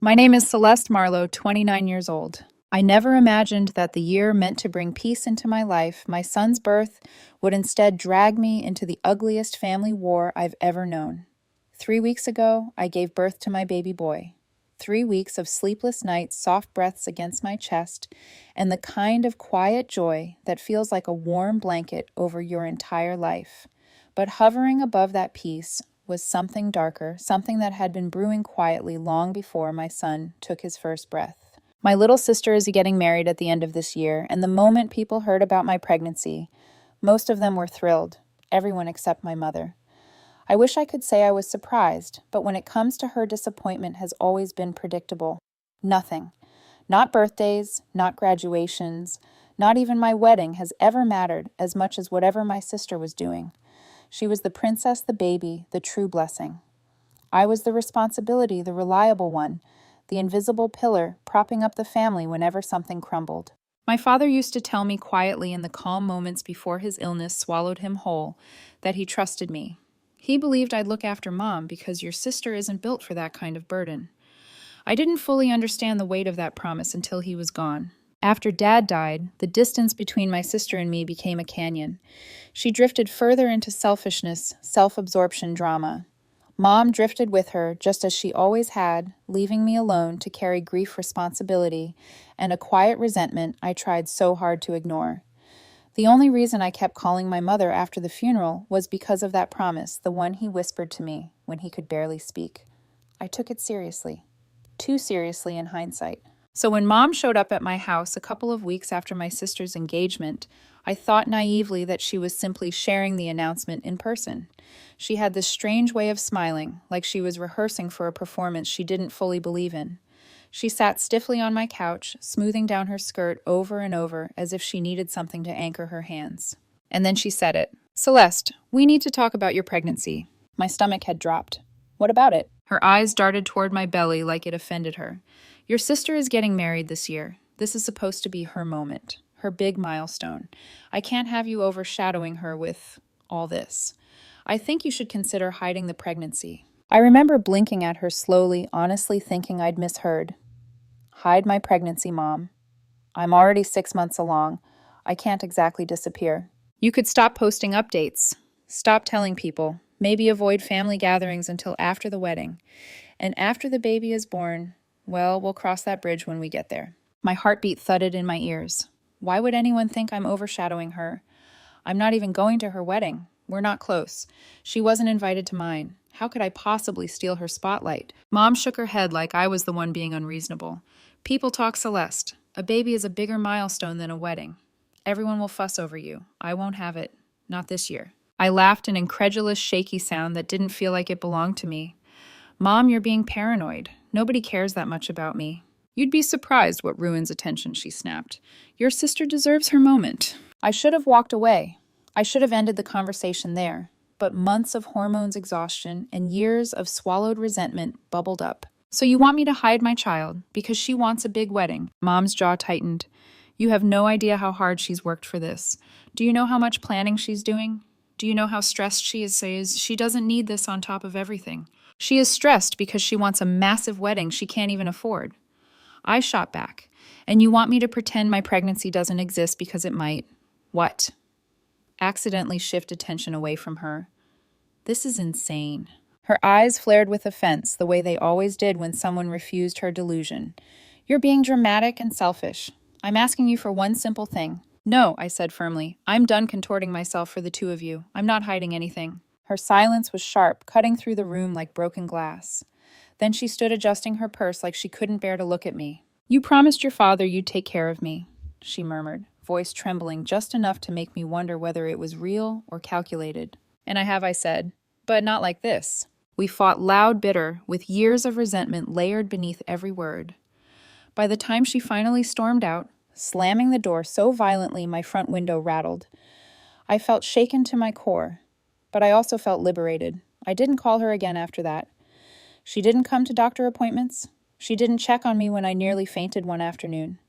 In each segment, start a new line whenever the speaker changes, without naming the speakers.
My name is Celeste Marlowe, 29 years old. I never imagined that the year meant to bring peace into my life, my son's birth, would instead drag me into the ugliest family war I've ever known. 3 weeks ago, I gave birth to my baby boy. 3 weeks of sleepless nights, soft breaths against my chest, and the kind of quiet joy that feels like a warm blanket over your entire life. But hovering above that peace was something darker, something that had been brewing quietly long before my son took his first breath. My little sister is getting married at the end of this year, and the moment people heard about my pregnancy, most of them were thrilled, everyone except my mother. I wish I could say I was surprised, but when it comes to her, disappointment has always been predictable. Nothing. Not birthdays, not graduations, not even my wedding has ever mattered as much as whatever my sister was doing. She was the princess, the baby, the true blessing. I was the responsibility, the reliable one, the invisible pillar propping up the family whenever something crumbled. My father used to tell me quietly in the calm moments before his illness swallowed him whole that he trusted me. He believed I'd look after Mom because your sister isn't built for that kind of burden. I didn't fully understand the weight of that promise until he was gone. After Dad died, the distance between my sister and me became a canyon. She drifted further into selfishness, self-absorption drama. Mom drifted with her, just as she always had, leaving me alone to carry grief responsibility and a quiet resentment I tried so hard to ignore. The only reason I kept calling my mother after the funeral was because of that promise, the one he whispered to me when he could barely speak. I took it seriously. Too seriously in hindsight. So when Mom showed up at my house a couple of weeks after my sister's engagement, I thought naively that she was simply sharing the announcement in person. She had this strange way of smiling, like she was rehearsing for a performance she didn't fully believe in. She sat stiffly on my couch, smoothing down her skirt over and over as if she needed something to anchor her hands. And then she said it. "Celeste, we need to talk about your pregnancy." My stomach had dropped. "What about it?" Her eyes darted toward my belly like it offended her. "Your sister is getting married this year. This is supposed to be her moment, her big milestone. I can't have you overshadowing her with all this. I think you should consider hiding the pregnancy." I remember blinking at her slowly, honestly thinking I'd misheard. "Hide my pregnancy, Mom. I'm already 6 months along. I can't exactly disappear." "You could stop posting updates. Stop telling people. Maybe avoid family gatherings until after the wedding. And after the baby is born, well, we'll cross that bridge when we get there." My heartbeat thudded in my ears. Why would anyone think I'm overshadowing her? I'm not even going to her wedding. We're not close. She wasn't invited to mine. How could I possibly steal her spotlight? Mom shook her head like I was the one being unreasonable. "People talk, Celeste. A baby is a bigger milestone than a wedding. Everyone will fuss over you. I won't have it. Not this year." I laughed an incredulous, shaky sound that didn't feel like it belonged to me. "Mom, you're being paranoid. Nobody cares that much about me." "You'd be surprised what ruins attention," she snapped. "Your sister deserves her moment." I should have walked away. I should have ended the conversation there. But months of hormones exhaustion and years of swallowed resentment bubbled up. "So you want me to hide my child because she wants a big wedding?" Mom's jaw tightened. "You have no idea how hard she's worked for this. Do you know how much planning she's doing? Do you know how stressed she is? Says she doesn't need this on top of everything. She is stressed because she wants a massive wedding she can't even afford." I shot back. "And you want me to pretend my pregnancy doesn't exist because it might? What?" Accidentally shift attention away from her. This is insane. Her eyes flared with offense, the way they always did when someone refused her delusion. "You're being dramatic and selfish. I'm asking you for one simple thing." "No," I said firmly. "I'm done contorting myself for the two of you. I'm not hiding anything." Her silence was sharp, cutting through the room like broken glass. Then she stood adjusting her purse like she couldn't bear to look at me. "You promised your father you'd take care of me," she murmured, voice trembling just enough to make me wonder whether it was real or calculated. "And I have," I said, "but not like this." We fought loud, bitter, with years of resentment layered beneath every word. By the time she finally stormed out, slamming the door so violently my front window rattled, I felt shaken to my core, but I also felt liberated. I didn't call her again after that. She didn't come to doctor appointments. She didn't check on me when I nearly fainted one afternoon.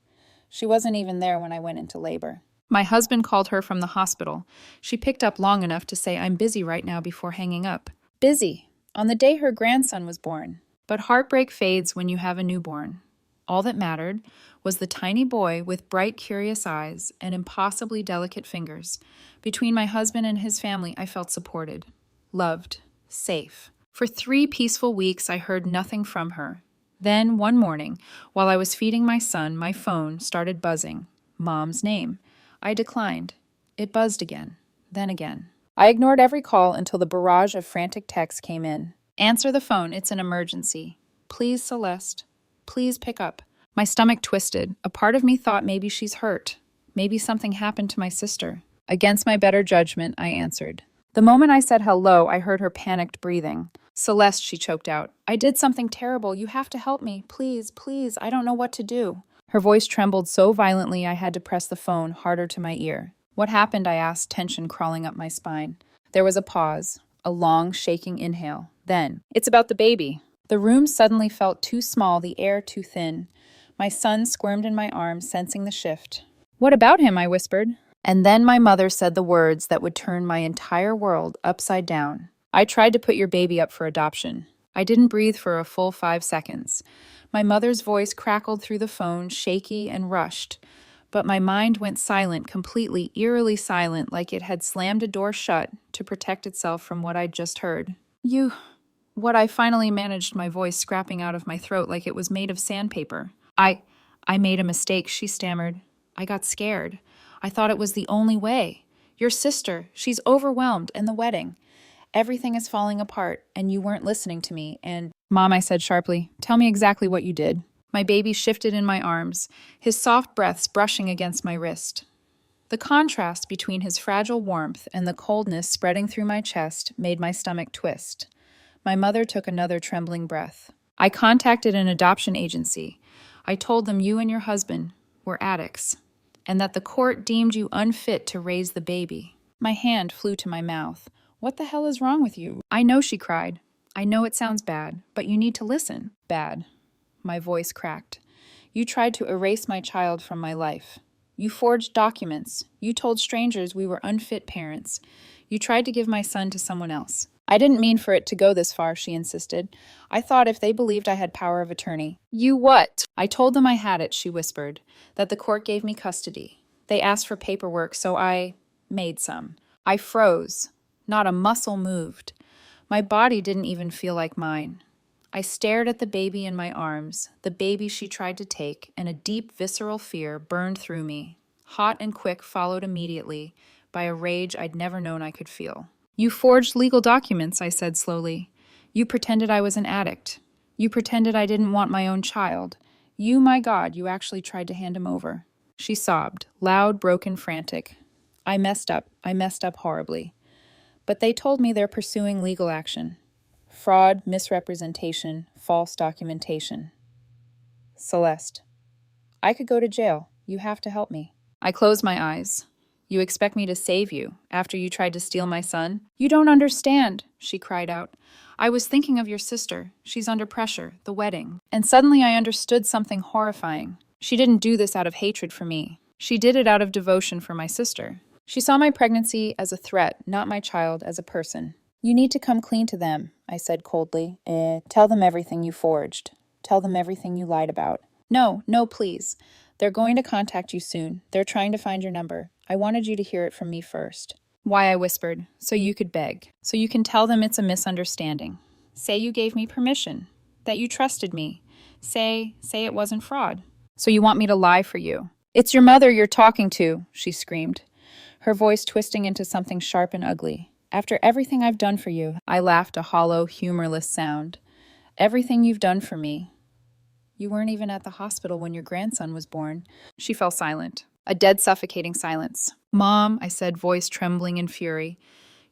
She wasn't even there when I went into labor. My husband called her from the hospital. She picked up long enough to say, "I'm busy right now," before hanging up. Busy. On the day her grandson was born. But heartbreak fades when you have a newborn. All that mattered was the tiny boy with bright, curious eyes and impossibly delicate fingers. Between my husband and his family, I felt supported, loved, safe. For 3 peaceful weeks, I heard nothing from her. Then, one morning, while I was feeding my son, my phone started buzzing. Mom's name. I declined. It buzzed again, then again. I ignored every call until the barrage of frantic texts came in. Answer the phone, it's an emergency. Please, Celeste. Please pick up. My stomach twisted. A part of me thought maybe she's hurt. Maybe something happened to my sister. Against my better judgment, I answered. The moment I said hello, I heard her panicked breathing. Celeste, she choked out. I did something terrible. You have to help me. Please, please. I don't know what to do. Her voice trembled so violently I had to press the phone harder to my ear. What happened? I asked, tension crawling up my spine. There was a pause, a long, shaking inhale. Then, it's about the baby. The room suddenly felt too small, the air too thin. My son squirmed in my arms, sensing the shift. What about him? I whispered. And then my mother said the words that would turn my entire world upside down. I tried to put your baby up for adoption. I didn't breathe for a full 5 seconds. My mother's voice crackled through the phone, shaky and rushed. But my mind went silent, completely, eerily silent, like it had slammed a door shut to protect itself from what I'd just heard. What I finally managed, my voice scrapping out of my throat like it was made of sandpaper. I made a mistake, she stammered. I got scared. I thought it was the only way. Your sister, she's overwhelmed, and the wedding. Everything is falling apart, and you weren't listening to me, and— Mom, I said sharply, tell me exactly what you did. My baby shifted in my arms, his soft breaths brushing against my wrist. The contrast between his fragile warmth and the coldness spreading through my chest made my stomach twist. My mother took another trembling breath. I contacted an adoption agency. I told them you and your husband were addicts, and that the court deemed you unfit to raise the baby. My hand flew to my mouth. What the hell is wrong with you? I know, she cried. I know it sounds bad, but you need to listen. Bad. My voice cracked. You tried to erase my child from my life. You forged documents. You told strangers we were unfit parents. You tried to give my son to someone else. I didn't mean for it to go this far, she insisted. I thought if they believed I had power of attorney. You what? I told them I had it, she whispered, that the court gave me custody. They asked for paperwork, so I made some. I froze. Not a muscle moved. My body didn't even feel like mine. I stared at the baby in my arms, the baby she tried to take, and a deep, visceral fear burned through me. Hot and quick followed immediately by a rage I'd never known I could feel. You forged legal documents, I said slowly. You pretended I was an addict. You pretended I didn't want my own child. You, my God, you actually tried to hand him over. She sobbed, loud, broken, frantic. I messed up horribly. But they told me they're pursuing legal action. Fraud, misrepresentation, false documentation. Celeste. I could go to jail. You have to help me. I closed my eyes. You expect me to save you after you tried to steal my son? You don't understand, she cried out. I was thinking of your sister. She's under pressure, the wedding. And suddenly I understood something horrifying. She didn't do this out of hatred for me. She did it out of devotion for my sister. She saw my pregnancy as a threat, not my child as a person. You need to come clean to them, I said coldly. Tell them everything you forged. Tell them everything you lied about. No, please. They're going to contact you soon. They're trying to find your number. I wanted you to hear it from me first. Why, I whispered, so you could beg. So you can tell them it's a misunderstanding. Say you gave me permission. That you trusted me. Say it wasn't fraud. So you want me to lie for you. It's your mother you're talking to, she screamed, her voice twisting into something sharp and ugly. After everything I've done for you, I laughed, a hollow, humorless sound. Everything you've done for me. You weren't even at the hospital when your grandson was born. She fell silent. A dead, suffocating silence. Mom, I said, voice trembling in fury.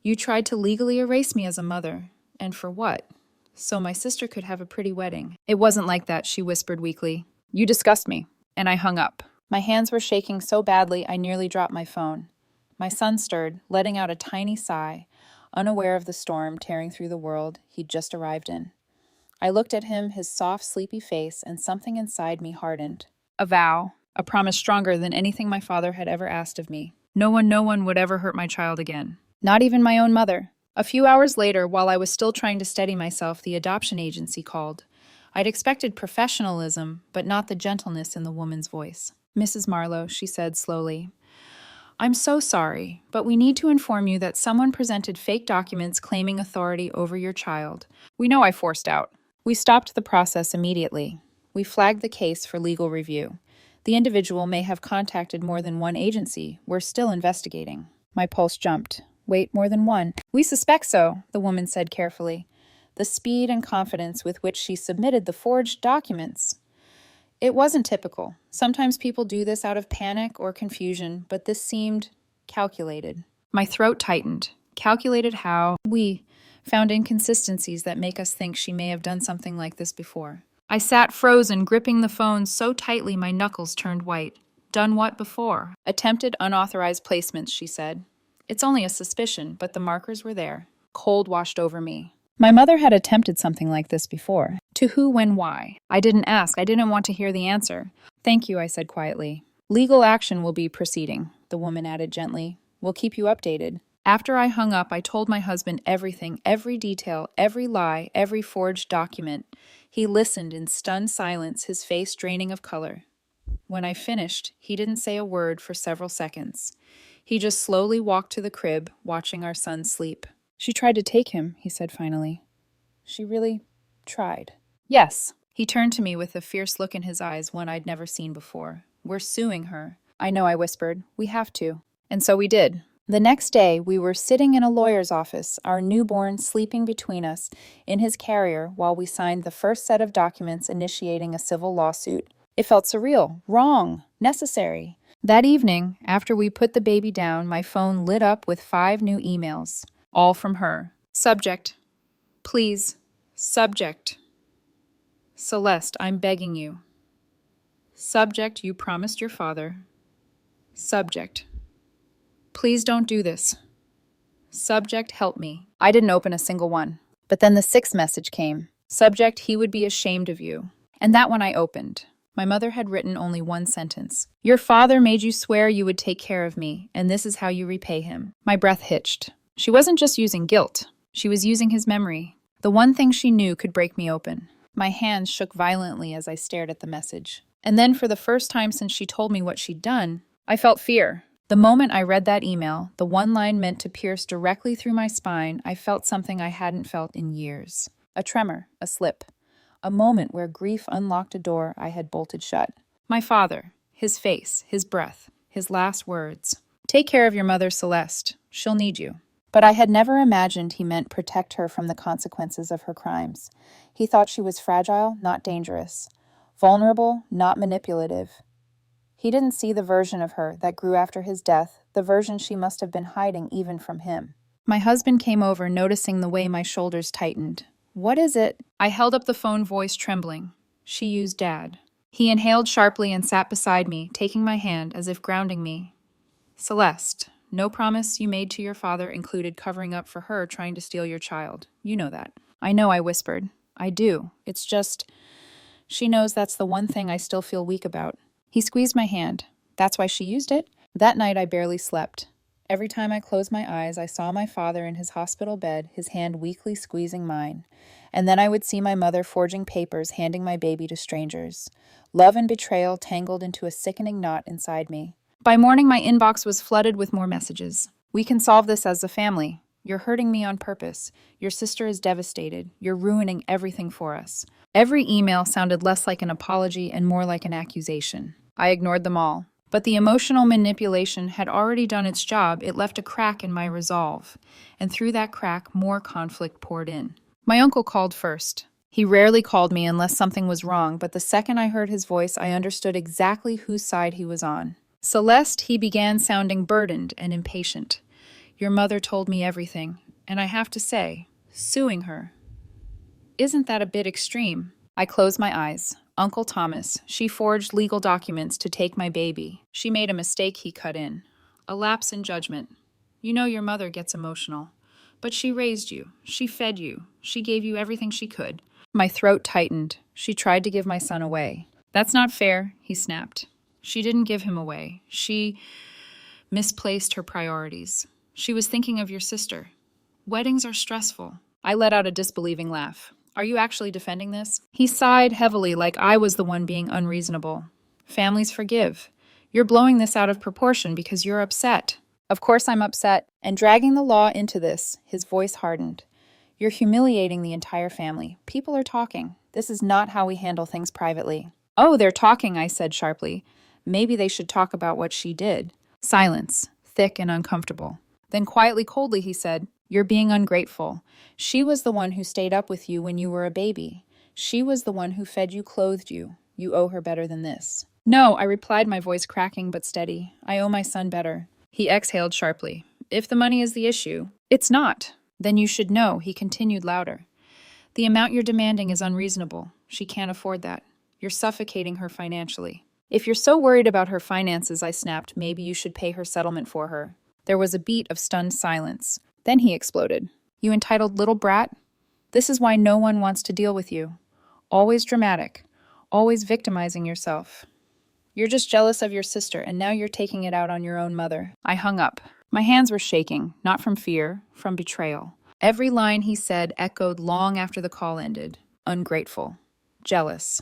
You tried to legally erase me as a mother. And for what? So my sister could have a pretty wedding. It wasn't like that, she whispered weakly. You disgust me. And I hung up. My hands were shaking so badly I nearly dropped my phone. My son stirred, letting out a tiny sigh, unaware of the storm tearing through the world he'd just arrived in. I looked at him, his soft, sleepy face, and something inside me hardened. A vow, a promise stronger than anything my father had ever asked of me. No one would ever hurt my child again. Not even my own mother. A few hours later, while I was still trying to steady myself, the adoption agency called. I'd expected professionalism, but not the gentleness in the woman's voice. Mrs. Marlowe, she said slowly, I'm so sorry, but we need to inform you that someone presented fake documents claiming authority over your child. We know I forced out. We stopped the process immediately. We flagged the case for legal review. The individual may have contacted more than one agency. We're still investigating. My pulse jumped. Wait, more than one? We suspect so, the woman said carefully. The speed and confidence with which she submitted the forged documents. It wasn't typical. Sometimes people do this out of panic or confusion, but this seemed calculated. My throat tightened. Calculated how? We found inconsistencies that make us think she may have done something like this before. I sat frozen, gripping the phone so tightly my knuckles turned white. Done what before? Attempted unauthorized placements, she said. It's only a suspicion, but the markers were there. Cold washed over me. My mother had attempted something like this before. To who, when, why? I didn't ask. I didn't want to hear the answer. Thank you, I said quietly. Legal action will be proceeding, the woman added gently. We'll keep you updated. After I hung up, I told my husband everything, every detail, every lie, every forged document. He listened in stunned silence, his face draining of color. When I finished, he didn't say a word for several seconds. He just slowly walked to the crib, watching our son sleep. She tried to take him, he said finally. She really tried. Yes. He turned to me with a fierce look in his eyes, one I'd never seen before. We're suing her. I know, I whispered. We have to. And so we did. The next day, we were sitting in a lawyer's office, our newborn sleeping between us in his carrier while we signed the first set of documents initiating a civil lawsuit. It felt surreal, wrong, necessary. That evening, after we put the baby down, my phone lit up with 5 new emails. All from her. Subject. Please. Subject. Celeste, I'm begging you. Subject, you promised your father. Subject. Please don't do this. Subject, help me. I didn't open a single one. But then the 6th message came. Subject, he would be ashamed of you. And that one I opened. My mother had written only one sentence. Your father made you swear you would take care of me, and this is how you repay him. My breath hitched. She wasn't just using guilt. She was using his memory. The one thing she knew could break me open. My hands shook violently as I stared at the message. And then for the first time since she told me what she'd done, I felt fear. The moment I read that email, the one line meant to pierce directly through my spine, I felt something I hadn't felt in years. A tremor, a slip. A moment where grief unlocked a door I had bolted shut. My father, his face, his breath, his last words. Take care of your mother, Celeste. She'll need you. But I had never imagined he meant protect her from the consequences of her crimes. He thought she was fragile, not dangerous. Vulnerable, not manipulative. He didn't see the version of her that grew after his death, the version she must have been hiding even from him. My husband came over, noticing the way my shoulders tightened. What is it? I held up the phone, voice trembling. She used Dad. He inhaled sharply and sat beside me, taking my hand as if grounding me. Celeste, no promise you made to your father included covering up for her trying to steal your child. You know that. I know, I whispered. I do. It's just, she knows that's the one thing I still feel weak about. He squeezed my hand. That's why she used it? That night I barely slept. Every time I closed my eyes, I saw my father in his hospital bed, his hand weakly squeezing mine. And then I would see my mother forging papers, handing my baby to strangers. Love and betrayal tangled into a sickening knot inside me. By morning, my inbox was flooded with more messages. We can solve this as a family. You're hurting me on purpose. Your sister is devastated. You're ruining everything for us. Every email sounded less like an apology and more like an accusation. I ignored them all. But the emotional manipulation had already done its job. It left a crack in my resolve. And through that crack, more conflict poured in. My uncle called first. He rarely called me unless something was wrong, but the second I heard his voice, I understood exactly whose side he was on. Celeste, he began sounding burdened and impatient. Your mother told me everything, and I have to say, suing her. Isn't that a bit extreme? I closed my eyes. Uncle Thomas, she forged legal documents to take my baby. She made a mistake, he cut in. A lapse in judgment. You know your mother gets emotional. But she raised you. She fed you. She gave you everything she could. My throat tightened. She tried to give my son away. That's not fair, he snapped. She didn't give him away. She misplaced her priorities. She was thinking of your sister. Weddings are stressful. I let out a disbelieving laugh. Are you actually defending this? He sighed heavily, like I was the one being unreasonable. Families forgive. You're blowing this out of proportion because you're upset. Of course I'm upset. And dragging the law into this, his voice hardened. You're humiliating the entire family. People are talking. This is not how we handle things privately. Oh, they're talking, I said sharply. Maybe they should talk about what she did. Silence, thick and uncomfortable. Then quietly, coldly, he said, You're being ungrateful. She was the one who stayed up with you when you were a baby. She was the one who fed you, clothed you. You owe her better than this. No, I replied, my voice cracking but steady. I owe my son better. He exhaled sharply. If the money is the issue, it's not. Then you should know, he continued louder. The amount you're demanding is unreasonable. She can't afford that. You're suffocating her financially. If you're so worried about her finances, I snapped, maybe you should pay her settlement for her. There was a beat of stunned silence. Then he exploded. You entitled little brat? This is why no one wants to deal with you. Always dramatic. Always victimizing yourself. You're just jealous of your sister, and now you're taking it out on your own mother. I hung up. My hands were shaking, not from fear, from betrayal. Every line he said echoed long after the call ended. Ungrateful. Jealous.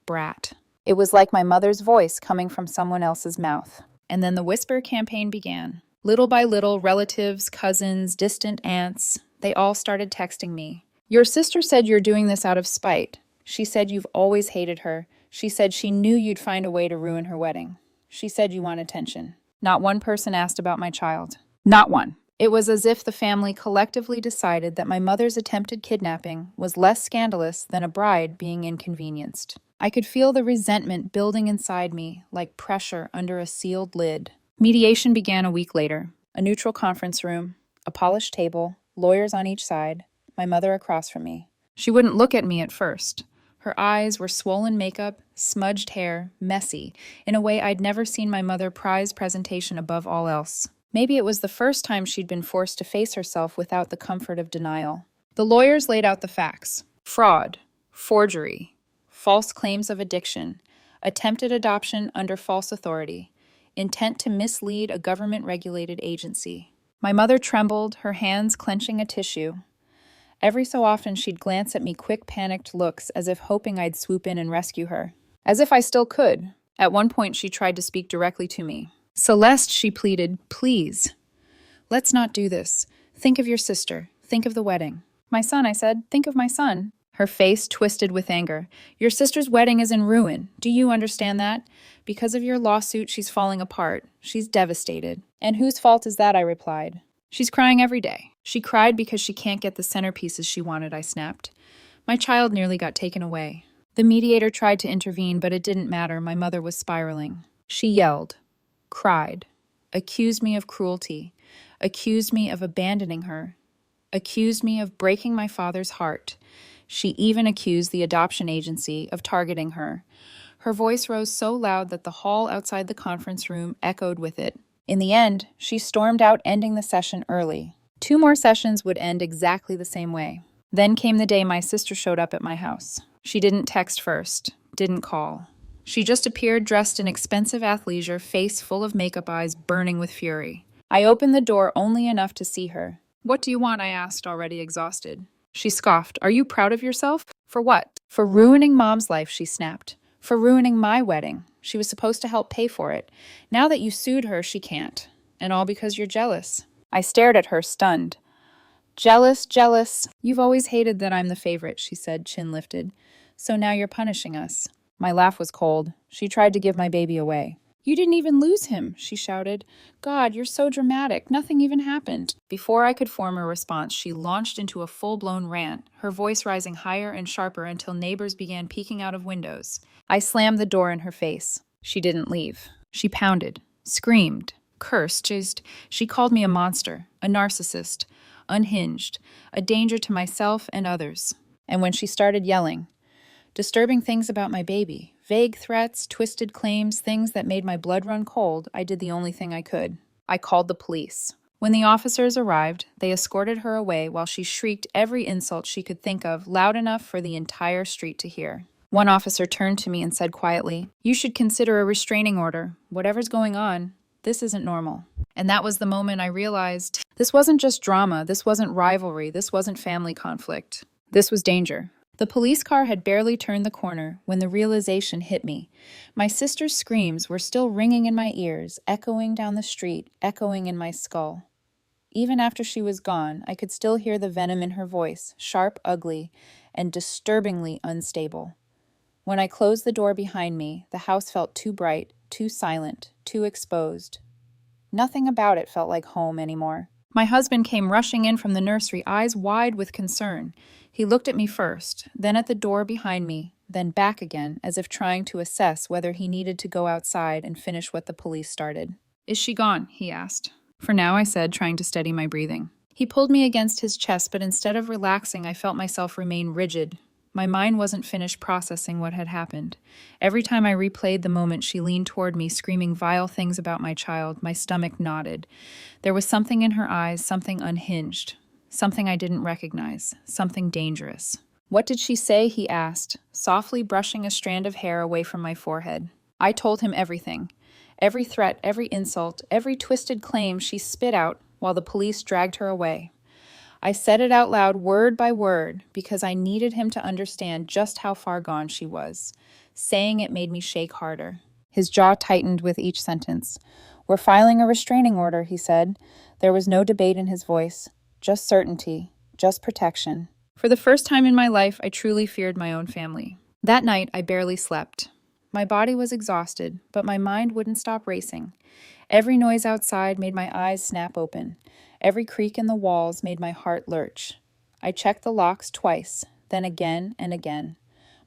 Brat. It was like my mother's voice coming from someone else's mouth. And then the whisper campaign began. Little by little, relatives, cousins, distant aunts, they all started texting me. Your sister said you're doing this out of spite. She said you've always hated her. She said she knew you'd find a way to ruin her wedding. She said you want attention. Not one person asked about my child. Not one. It was as if the family collectively decided that my mother's attempted kidnapping was less scandalous than a bride being inconvenienced. I could feel the resentment building inside me, like pressure under a sealed lid. Mediation began a week later. A neutral conference room, a polished table, lawyers on each side, my mother across from me. She wouldn't look at me at first. Her eyes were swollen makeup, smudged hair, messy, in a way I'd never seen my mother prize presentation above all else. Maybe it was the first time she'd been forced to face herself without the comfort of denial. The lawyers laid out the facts. Fraud, forgery, false claims of addiction, attempted adoption under false authority, intent to mislead a government-regulated agency. My mother trembled, her hands clenching a tissue. Every so often she'd glance at me quick, panicked looks as if hoping I'd swoop in and rescue her. As if I still could. At one point she tried to speak directly to me. Celeste, she pleaded, please. Let's not do this. Think of your sister. Think of the wedding. My son, I said. Think of my son. Her face twisted with anger. Your sister's wedding is in ruin. Do you understand that? Because of your lawsuit, she's falling apart. She's devastated. And whose fault is that? I replied. She's crying every day. She cried because she can't get the centerpieces she wanted, I snapped. My child nearly got taken away. The mediator tried to intervene, but it didn't matter. My mother was spiraling. She yelled, cried, accused me of cruelty, accused me of abandoning her, accused me of breaking my father's heart. She even accused the adoption agency of targeting her. Her voice rose so loud that the hall outside the conference room echoed with it. In the end, she stormed out, ending the session early. 2 more sessions would end exactly the same way. Then came the day my sister showed up at my house. She didn't text first, didn't call. She just appeared dressed in expensive athleisure, face full of makeup, eyes burning with fury. I opened the door only enough to see her. What do you want? I asked, already exhausted. She scoffed. Are you proud of yourself? For what? For ruining Mom's life, she snapped. For ruining my wedding. She was supposed to help pay for it. Now that you sued her, she can't. And all because you're jealous. I stared at her, stunned. Jealous, jealous. You've always hated that I'm the favorite, she said, chin lifted. So now you're punishing us. My laugh was cold. She tried to give my baby away. You didn't even lose him, she shouted. God, you're so dramatic. Nothing even happened. Before I could form a response, she launched into a full-blown rant, her voice rising higher and sharper until neighbors began peeking out of windows. I slammed the door in her face. She didn't leave. She pounded, screamed, cursed. She called me a monster, a narcissist, unhinged, a danger to myself and others. And when she started yelling, disturbing things about my baby, vague threats, twisted claims, things that made my blood run cold, I did the only thing I could. I called the police. When the officers arrived, they escorted her away while she shrieked every insult she could think of, loud enough for the entire street to hear. One officer turned to me and said quietly, "You should consider a restraining order. Whatever's going on, this isn't normal." And that was the moment I realized this wasn't just drama, this wasn't rivalry, this wasn't family conflict. This was danger. The police car had barely turned the corner when the realization hit me. My sister's screams were still ringing in my ears, echoing down the street, echoing in my skull. Even after she was gone, I could still hear the venom in her voice, sharp, ugly, and disturbingly unstable. When I closed the door behind me, the house felt too bright, too silent, too exposed. Nothing about it felt like home anymore. My husband came rushing in from the nursery, eyes wide with concern. He looked at me first, then at the door behind me, then back again, as if trying to assess whether he needed to go outside and finish what the police started. "Is she gone?" he asked. "For now," I said, trying to steady my breathing. He pulled me against his chest, but instead of relaxing, I felt myself remain rigid. My mind wasn't finished processing what had happened. Every time I replayed the moment she leaned toward me, screaming vile things about my child, my stomach knotted. There was something in her eyes, something unhinged, something I didn't recognize, something dangerous. "What did she say?" he asked, softly brushing a strand of hair away from my forehead. I told him everything. Every threat, every insult, every twisted claim she spit out while the police dragged her away. I said it out loud, word by word, because I needed him to understand just how far gone she was. Saying it made me shake harder. His jaw tightened with each sentence. "We're filing a restraining order," he said. There was no debate in his voice, just certainty, just protection. For the first time in my life, I truly feared my own family. That night, I barely slept. My body was exhausted, but my mind wouldn't stop racing. Every noise outside made my eyes snap open. Every creak in the walls made my heart lurch. I checked the locks twice, then again and again.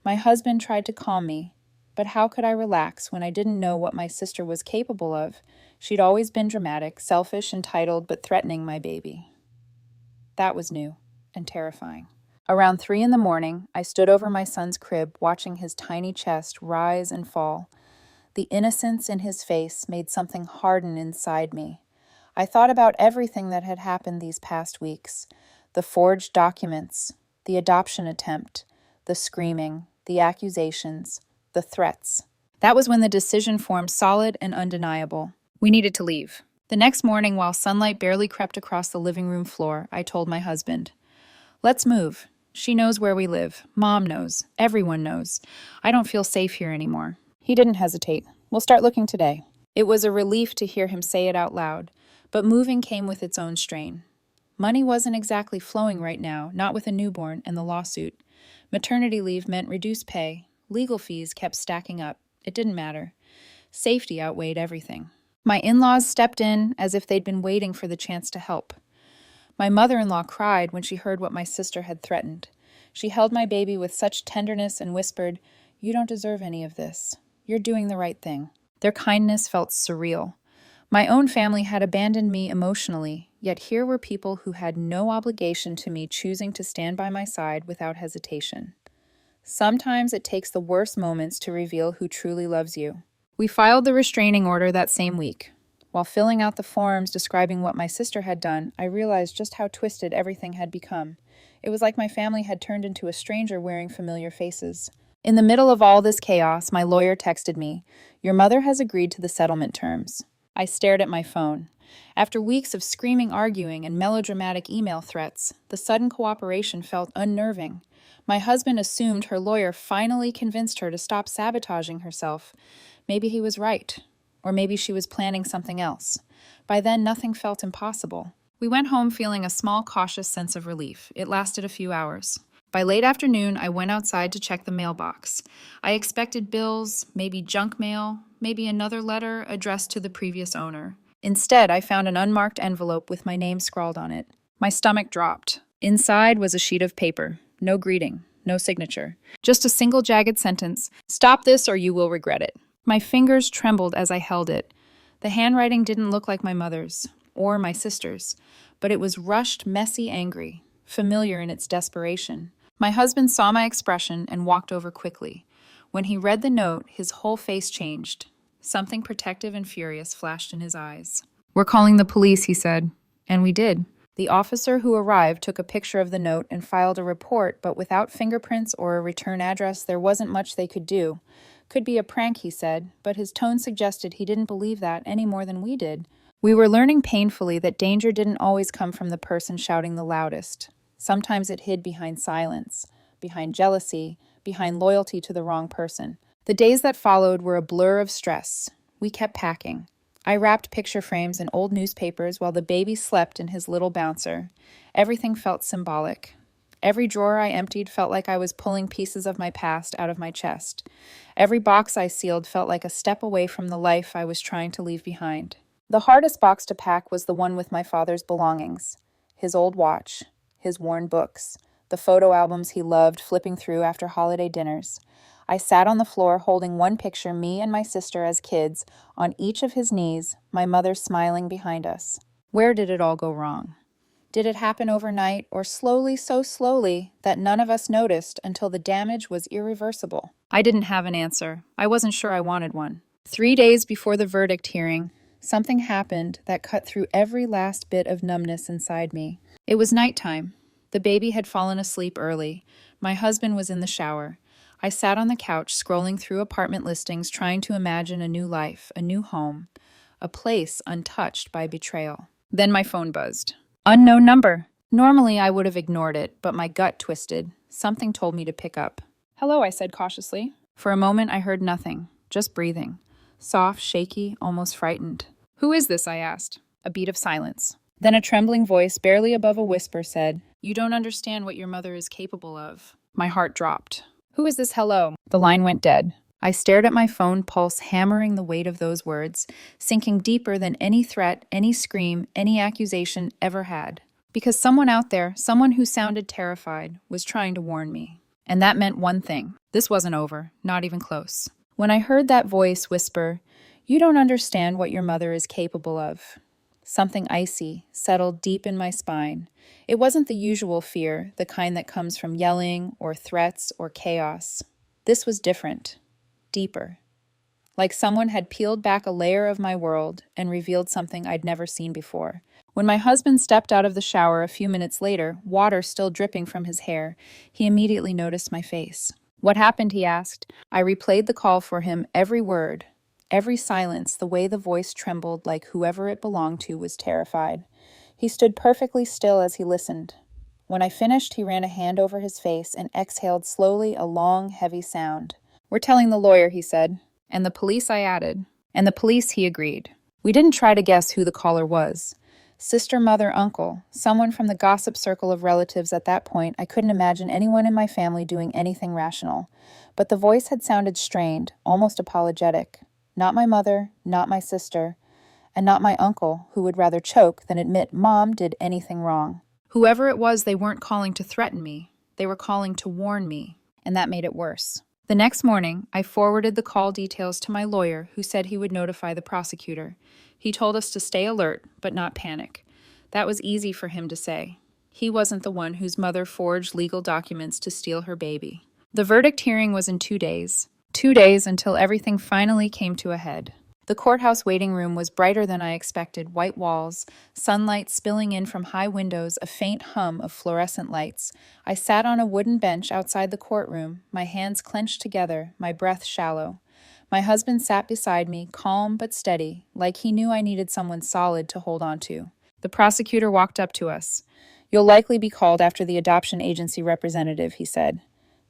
My husband tried to calm me, but how could I relax when I didn't know what my sister was capable of? She'd always been dramatic, selfish, entitled, but threatening my baby. That was new and terrifying. Around 3 in the morning, I stood over my son's crib, watching his tiny chest rise and fall. The innocence in his face made something harden inside me. I thought about everything that had happened these past weeks. The forged documents, the adoption attempt, the screaming, the accusations, the threats. That was when the decision formed solid and undeniable. We needed to leave. The next morning, while sunlight barely crept across the living room floor, I told my husband, "Let's move. She knows where we live. Mom knows. Everyone knows. I don't feel safe here anymore." He didn't hesitate. "We'll start looking today." It was a relief to hear him say it out loud, but moving came with its own strain. Money wasn't exactly flowing right now, not with a newborn and the lawsuit. Maternity leave meant reduced pay. Legal fees kept stacking up. It didn't matter. Safety outweighed everything. My in-laws stepped in as if they'd been waiting for the chance to help. My mother-in-law cried when she heard what my sister had threatened. She held my baby with such tenderness and whispered, "You don't deserve any of this. You're doing the right thing." Their kindness felt surreal. My own family had abandoned me emotionally, yet here were people who had no obligation to me choosing to stand by my side without hesitation. Sometimes it takes the worst moments to reveal who truly loves you. We filed the restraining order that same week. While filling out the forms describing what my sister had done, I realized just how twisted everything had become. It was like my family had turned into a stranger wearing familiar faces. In the middle of all this chaos, my lawyer texted me, "Your mother has agreed to the settlement terms." I stared at my phone. After weeks of screaming, arguing, and melodramatic email threats, the sudden cooperation felt unnerving. My husband assumed her lawyer finally convinced her to stop sabotaging herself. Maybe he was right. Or maybe she was planning something else. By then, nothing felt impossible. We went home feeling a small, cautious sense of relief. It lasted a few hours. By late afternoon, I went outside to check the mailbox. I expected bills, maybe junk mail, maybe another letter addressed to the previous owner. Instead, I found an unmarked envelope with my name scrawled on it. My stomach dropped. Inside was a sheet of paper. No greeting, no signature. Just a single jagged sentence, "Stop this or you will regret it." My fingers trembled as I held it. The handwriting didn't look like my mother's, or my sister's, but it was rushed, messy, angry, familiar in its desperation. My husband saw my expression and walked over quickly. When he read the note, his whole face changed. Something protective and furious flashed in his eyes. "We're calling the police," he said. And we did. The officer who arrived took a picture of the note and filed a report, but without fingerprints or a return address, there wasn't much they could do. "Could be a prank," he said, but his tone suggested he didn't believe that any more than we did. We were learning painfully that danger didn't always come from the person shouting the loudest. Sometimes it hid behind silence, behind jealousy, behind loyalty to the wrong person. The days that followed were a blur of stress. We kept packing. I wrapped picture frames in old newspapers while the baby slept in his little bouncer. Everything felt symbolic. Every drawer I emptied felt like I was pulling pieces of my past out of my chest. Every box I sealed felt like a step away from the life I was trying to leave behind. The hardest box to pack was the one with my father's belongings. His old watch, his worn books, the photo albums he loved flipping through after holiday dinners. I sat on the floor holding one picture, me and my sister as kids, on each of his knees, my mother smiling behind us. Where did it all go wrong? Did it happen overnight, or slowly, so slowly, that none of us noticed until the damage was irreversible? I didn't have an answer. I wasn't sure I wanted one. 3 days before the verdict hearing, something happened that cut through every last bit of numbness inside me. It was nighttime. The baby had fallen asleep early. My husband was in the shower. I sat on the couch scrolling through apartment listings trying to imagine a new life, a new home, a place untouched by betrayal. Then my phone buzzed. Unknown number. Normally I would have ignored it, but my gut twisted. Something told me to pick up. Hello, I said cautiously. For a moment I heard nothing, just breathing. Soft, shaky, almost frightened. Who is this? I asked. A beat of silence. Then a trembling voice, barely above a whisper, said, You don't understand what your mother is capable of. My heart dropped. Who is this hello? The line went dead. I stared at my phone, pulse hammering the weight of those words, sinking deeper than any threat, any scream, any accusation ever had. Because someone out there, someone who sounded terrified, was trying to warn me. And that meant one thing. This wasn't over, not even close. When I heard that voice whisper, You don't understand what your mother is capable of. Something icy settled deep in my spine. It wasn't the usual fear, the kind that comes from yelling or threats or chaos. This was different, deeper. Like someone had peeled back a layer of my world and revealed something I'd never seen before. When my husband stepped out of the shower a few minutes later, water still dripping from his hair, he immediately noticed my face. What happened, he asked. I replayed the call for him, every word. Every silence, the way the voice trembled like whoever it belonged to was terrified. He stood perfectly still as he listened. When I finished, he ran a hand over his face and exhaled slowly a long, heavy sound. We're telling the lawyer, he said. And the police, I added. And the police, he agreed. We didn't try to guess who the caller was. Sister, mother, uncle, someone from the gossip circle of relatives at that point. I couldn't imagine anyone in my family doing anything rational. But the voice had sounded strained, almost apologetic. Not my mother, not my sister, and not my uncle, who would rather choke than admit Mom did anything wrong. Whoever it was, they weren't calling to threaten me. They were calling to warn me, and that made it worse. The next morning, I forwarded the call details to my lawyer, who said he would notify the prosecutor. He told us to stay alert, but not panic. That was easy for him to say. He wasn't the one whose mother forged legal documents to steal her baby. The verdict hearing was in 2 days. 2 days until everything finally came to a head. The courthouse waiting room was brighter than I expected, white walls, sunlight spilling in from high windows, a faint hum of fluorescent lights. I sat on a wooden bench outside the courtroom, my hands clenched together, my breath shallow. My husband sat beside me, calm but steady, like he knew I needed someone solid to hold on to. The prosecutor walked up to us. You'll likely be called after the adoption agency representative, he said.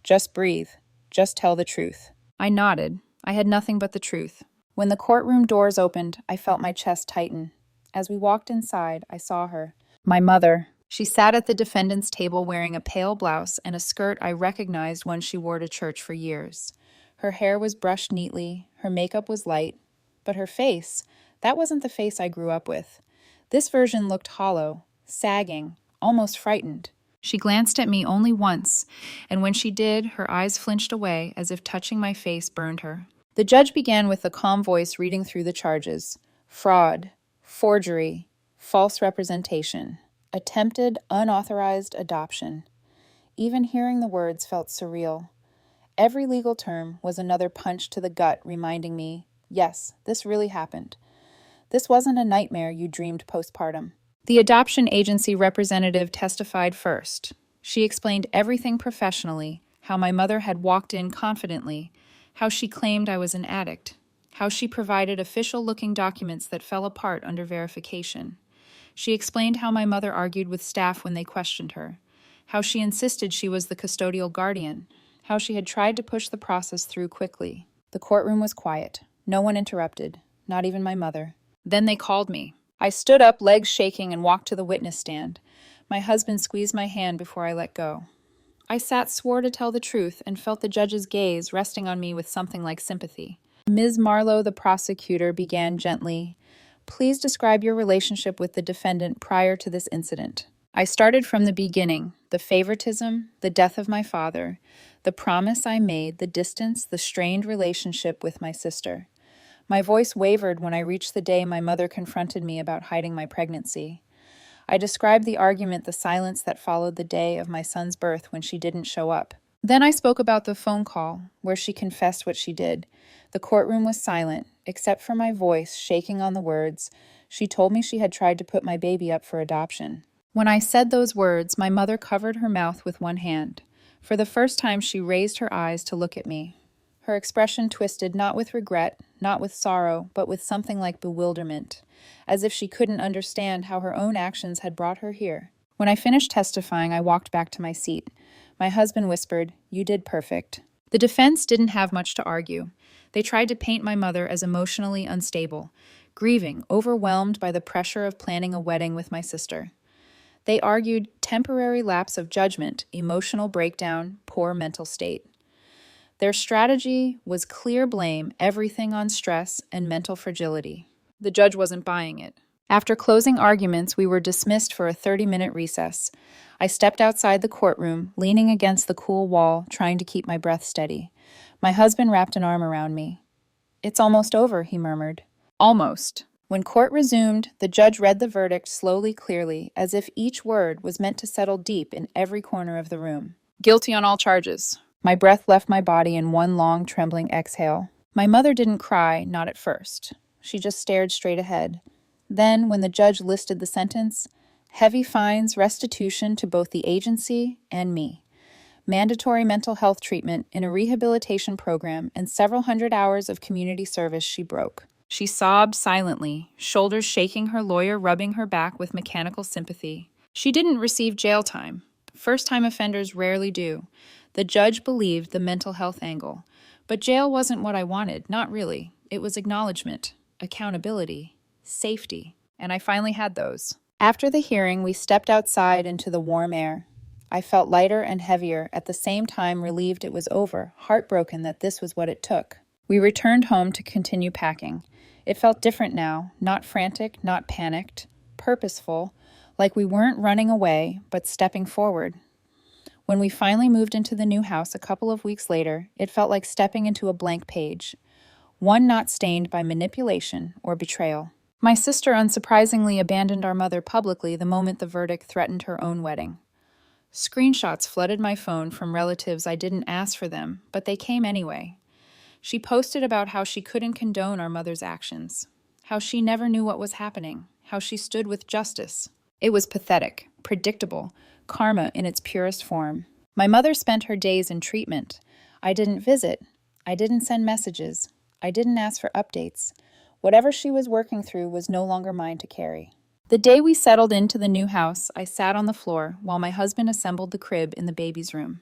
Just breathe. Just tell the truth. I nodded. I had nothing but the truth. When the courtroom doors opened, I felt my chest tighten. As we walked inside, I saw her. My mother. She sat at the defendant's table wearing a pale blouse and a skirt I recognized one she wore to church for years. Her hair was brushed neatly, her makeup was light, but her face, that wasn't the face I grew up with. This version looked hollow, sagging, almost frightened. She glanced at me only once, and when she did, her eyes flinched away as if touching my face burned her. The judge began with a calm voice reading through the charges. Fraud, forgery, false representation, attempted unauthorized adoption. Even hearing the words felt surreal. Every legal term was another punch to the gut, reminding me, yes, this really happened. This wasn't a nightmare you dreamed postpartum. The adoption agency representative testified first. She explained everything professionally, how my mother had walked in confidently, how she claimed I was an addict, how she provided official-looking documents that fell apart under verification. She explained how my mother argued with staff when they questioned her, how she insisted she was the custodial guardian, how she had tried to push the process through quickly. The courtroom was quiet. No one interrupted, not even my mother. Then they called me. I stood up, legs shaking, and walked to the witness stand. My husband squeezed my hand before I let go. I swore to tell the truth, and felt the judge's gaze resting on me with something like sympathy. Ms. Marlowe, the prosecutor, began gently, "Please describe your relationship with the defendant prior to this incident." I started from the beginning, the favoritism, the death of my father, the promise I made, the distance, the strained relationship with my sister. My voice wavered when I reached the day my mother confronted me about hiding my pregnancy. I described the argument, the silence that followed the day of my son's birth when she didn't show up. Then I spoke about the phone call, where she confessed what she did. The courtroom was silent, except for my voice shaking on the words. She told me she had tried to put my baby up for adoption. When I said those words, my mother covered her mouth with one hand. For the first time, she raised her eyes to look at me. Her expression twisted not with regret, not with sorrow, but with something like bewilderment, as if she couldn't understand how her own actions had brought her here. When I finished testifying, I walked back to my seat. My husband whispered, "You did perfect." The defense didn't have much to argue. They tried to paint my mother as emotionally unstable, grieving, overwhelmed by the pressure of planning a wedding with my sister. They argued temporary lapse of judgment, emotional breakdown, poor mental state. Their strategy was clear blame, everything on stress and mental fragility. The judge wasn't buying it. After closing arguments, we were dismissed for a 30-minute recess. I stepped outside the courtroom, leaning against the cool wall, trying to keep my breath steady. My husband wrapped an arm around me. "It's almost over," he murmured. Almost. When court resumed, the judge read the verdict slowly, clearly, as if each word was meant to settle deep in every corner of the room. "Guilty on all charges." My breath left my body in one long, trembling exhale. My mother didn't cry, not at first. She just stared straight ahead. Then, when the judge listed the sentence, heavy fines, restitution to both the agency and me, mandatory mental health treatment in a rehabilitation program, and several hundred hours of community service, she broke. She sobbed silently, shoulders shaking, her lawyer rubbing her back with mechanical sympathy. She didn't receive jail time. First-time offenders rarely do. The judge believed the mental health angle. But jail wasn't what I wanted, not really. It was acknowledgement, accountability, safety, and I finally had those. After the hearing, we stepped outside into the warm air. I felt lighter and heavier, at the same time relieved it was over, heartbroken that this was what it took. We returned home to continue packing. It felt different now, not frantic, not panicked, purposeful, like we weren't running away, but stepping forward. When we finally moved into the new house a couple of weeks later, it felt like stepping into a blank page, one not stained by manipulation or betrayal. My sister unsurprisingly abandoned our mother publicly the moment the verdict threatened her own wedding. Screenshots flooded my phone from relatives I didn't ask for them, but they came anyway. She posted about how she couldn't condone our mother's actions, how she never knew what was happening, how she stood with justice. It was pathetic, predictable, karma in its purest form. My mother spent her days in treatment. I didn't visit. I didn't send messages. I didn't ask for updates. Whatever she was working through was no longer mine to carry. The day we settled into the new house, I sat on the floor while my husband assembled the crib in the baby's room.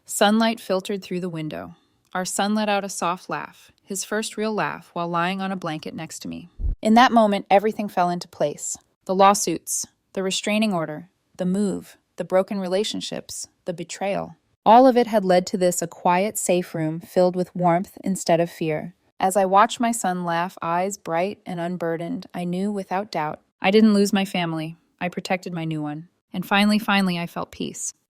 Sunlight filtered through the window. Our son let out a soft laugh, his first real laugh, while lying on a blanket next to me. In that moment, everything fell into place. The lawsuits, the restraining order, the move, the broken relationships, the betrayal. All of it had led to this, a quiet, safe room filled with warmth instead of fear. As I watched my son laugh, eyes bright and unburdened, I knew without doubt I didn't lose my family. I protected my new one. And finally, I felt peace.